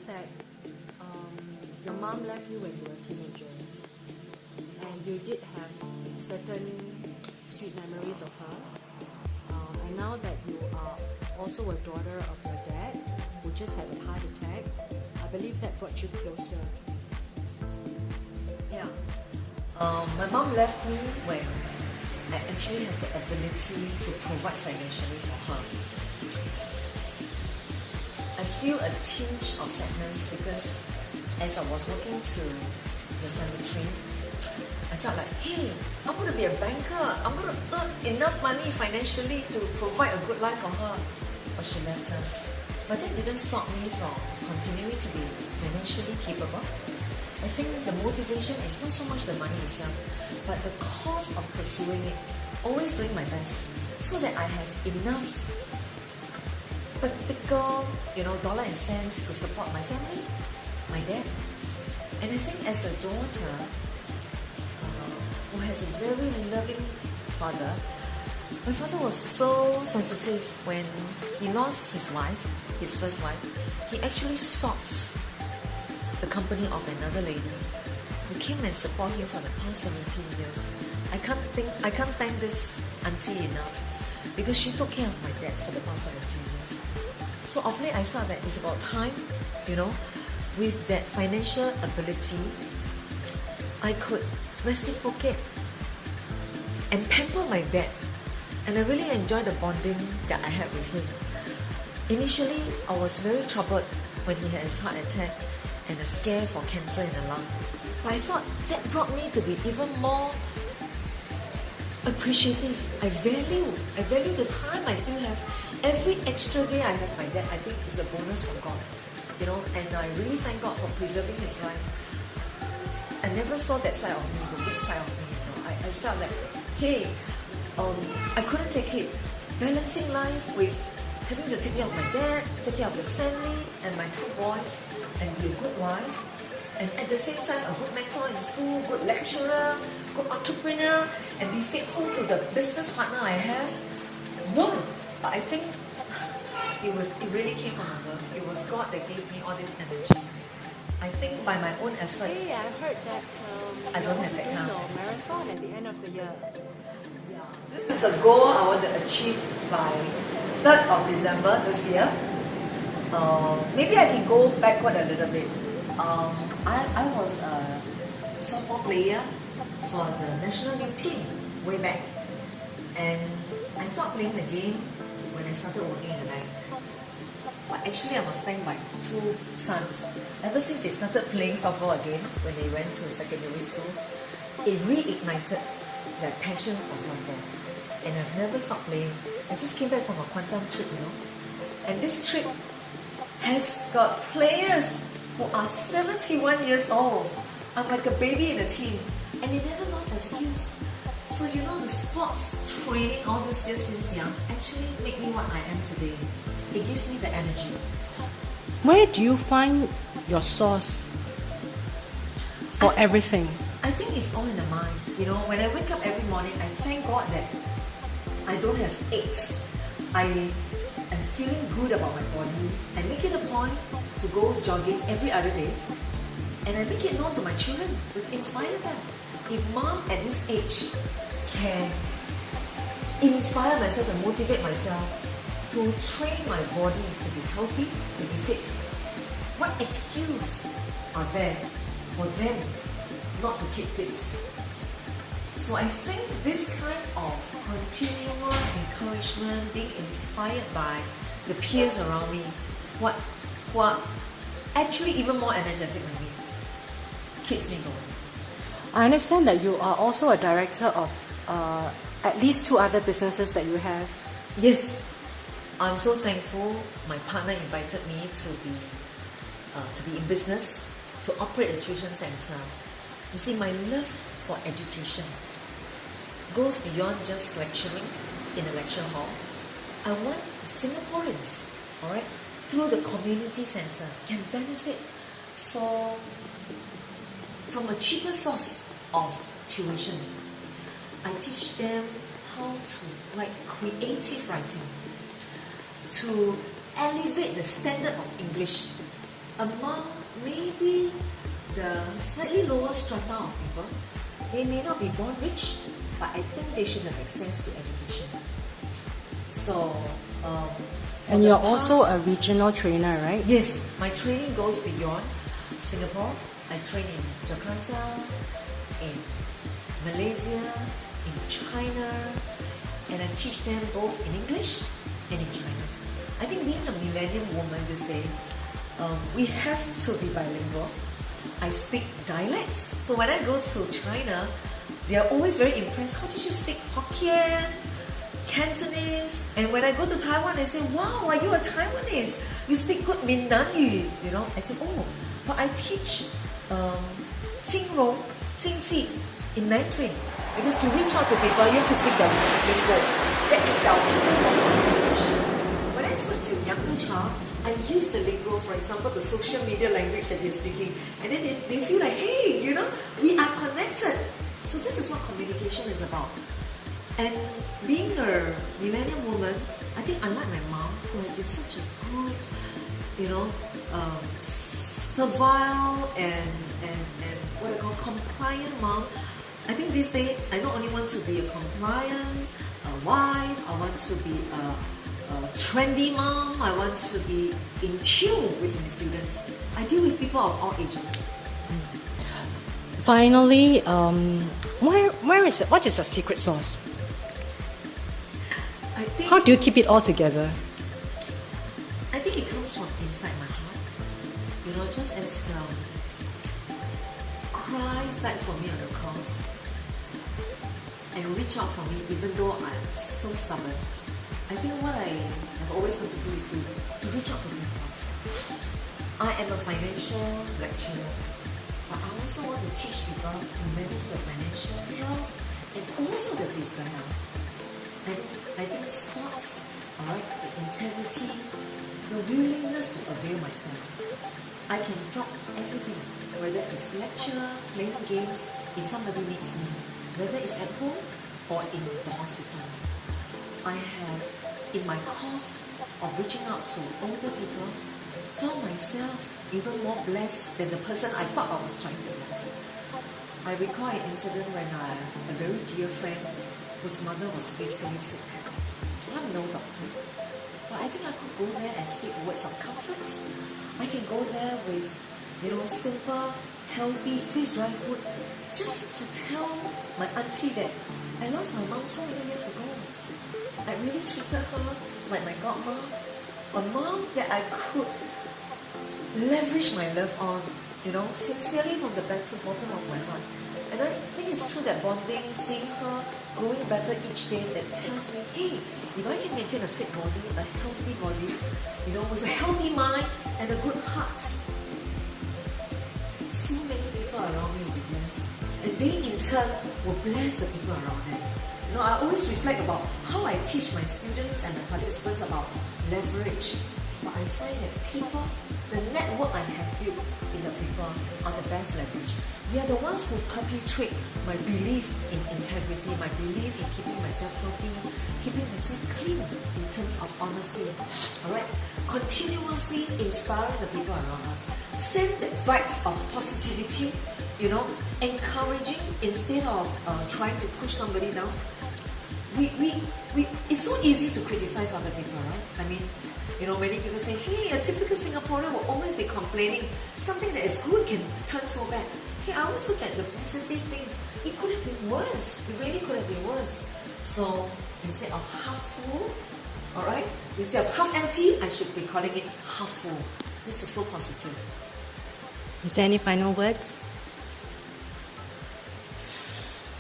that your mom left you when you were a teenager, and you did have certain sweet memories of her. And now that you are also a daughter of your dad, who just had a heart attack, I believe that brought you closer. Yeah. My mom left me when I actually have the ability to provide financially for her. I feel a tinge of sadness because as I was walking to the cemetery, I felt like, hey, I'm going to be a banker. I'm going to earn enough money financially to provide a good life for her. But she left us. But that didn't stop me from continuing to be financially capable. I think the motivation is not so much the money itself, but the cause of pursuing it, always doing my best, so that I have enough practical, dollar and cents to support my family, my dad. And I think as a daughter who has a very loving father, my father was so sensitive when he lost his wife, his first wife. He actually sought the company of another lady who came and support him for the past 17 years. I can't thank this auntie enough because she took care of my dad for the past 17 years. So of late I felt that it's about time, with that financial ability, I could reciprocate and pamper my dad. And I really enjoyed the bonding that I had with him. Initially, I was very troubled when he had his heart attack and a scare for cancer in the lung. But I thought that brought me to be even more appreciative. I value the time I still have. Every extra day I have my dad, I think is a bonus from God. And I really thank God for preserving his life. I never saw that side of me, the weak side of me. I felt like, hey, I couldn't take it. Balancing life with having to take care of my dad, take care of the family and my two boys, and be a good wife, and at the same time a good mentor in school, good lecturer, good entrepreneur, and be faithful to the business partner I have. No, but I think it really came from above. It was God that gave me all this energy. I think by my own effort. Hey, I heard that I you're don't also have that doing kind your of marathon at the end of the year. This is a goal I want to achieve by 3rd of December this year. Maybe I can go backward a little bit. I was a softball player for the national youth team way back. And I stopped playing the game when I started working in the bank. But actually I was thanked by two sons. Ever since they started playing softball again, when they went to secondary school, it reignited their passion for softball. And I've never stopped playing. I just came back from a quantum trip, And this trip has got players who are 71 years old. I'm like a baby in the team. And they never lost their skills. So the sports training all these years since young actually make me what I am today. It gives me the energy. Where do you find your source for everything? I think it's all in the mind. When I wake up every morning, I thank God that I don't have aches. I am feeling good about my body. I make it a point to go jogging every other day. And I make it known to my children to inspire them. If mom at this age can inspire myself and motivate myself to train my body to be healthy, to be fit, what excuse are there for them not to keep fit? So I think this kind of continual encouragement, being inspired by the peers around me, who are actually even more energetic than me, keeps me going. I understand that you are also a director of at least 2 other businesses that you have. Yes, I'm so thankful my partner invited me to be in business, to operate a tuition center. You see, my love for education goes beyond just lecturing in a lecture hall. I want Singaporeans, through the community center, can benefit from a cheaper source of tuition. I teach them how to write creative writing, to elevate the standard of English among maybe the slightly lower strata of people, they may not be born rich, but I think they should have access to education. So, And you're also a regional trainer, right? yes, my training goes beyond Singapore. I train in Jakarta, in Malaysia, in China, and I teach them both in English and in Chinese. I think being a millennium woman this day, we have to be bilingual. I speak dialects. So when I go to China, they are always very impressed. How did you speak Hokkien, Cantonese? And when I go to Taiwan, they say, wow, are you a Taiwanese? You speak good Minnan-yu, you know? I say, oh, but I teach Xingrong, Xingji in Mandarin. Because to reach out to people, you have to speak their lingo. That is our tool of communication. When I speak to younger child, I use the lingo, for example, the social media language that they're speaking. And then they feel like, hey, you know, we are connected. So this is what communication is about. And being a millennium woman, I think unlike my mom, who has been such a good, you know, servile and what I call compliant mom, I think these days I not only want to be a compliant wife, I want to be a trendy mom, I want to be in tune with my students. I deal with people of all ages. Finally, what is your secret sauce? I think How do you keep it all together? I think it comes from inside my heart. You know, just as Christ died for me on the cross and reach out for me even though I'm so stubborn. I think what I have always wanted to do is to reach out to people. I am a financial lecturer, but I also want to teach people to manage their financial health and also their physical health. I think sports, alright, the integrity, the willingness to avail myself. I can drop everything, whether it's lecture, playing games, if somebody needs me, whether it's at home or in the hospital. I have, in my course of reaching out to older people, found myself even more blessed than the person I thought I was trying to bless. I recall an incident when a very dear friend whose mother was physically sick. I'm no doctor, but I think I could go there and speak words of comfort. I can go there with, you know, simple, healthy, freeze-dried food, just to tell my auntie that I lost my mom so many years ago. I really treated her like my godmom, a mom that I could leverage my love on, you know, sincerely from the bottom of my heart. And I think it's true that bonding, seeing her growing better each day, that tells me, hey, if I can maintain a fit body, a healthy body, you know, with a healthy mind and a good heart, so many people around me will be blessed. And they in turn will bless the people around them. You know, I always reflect about how I teach my students and my participants about leverage. But I find that people, the network I have built in the people are the best leverage. They are the ones who perpetuate my belief in integrity, my belief in keeping myself healthy, keeping myself clean in terms of honesty. Alright? Continuously inspiring the people around us. Send the vibes of positivity, you know, encouraging instead of trying to push somebody down. It's so easy to criticize other people, right? I mean, you know, many people say, hey, a typical Singaporean will always be complaining. Something that is good can turn so bad. Hey, I always look at the positive things. It could have been worse. It really could have been worse. So instead of half full, alright, instead of half empty, I should be calling it half full. This is so positive. Is there any final words?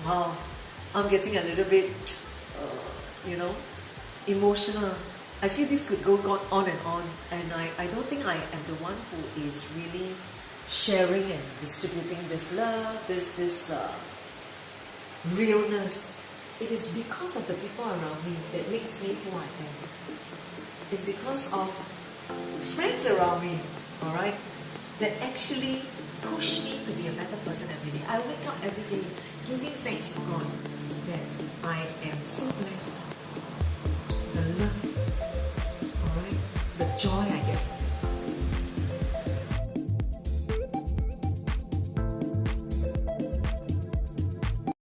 Wow, I'm getting a little bit, you know, emotional. I feel this could go on and on, and I don't think I am the one who is really sharing and distributing this love, this realness. It is because of the people around me that makes me who I am. It's because of friends around me, alright, that actually push me to be a better person every day. I wake up every day giving thanks to God that I am so blessed. The love, alright, the joy I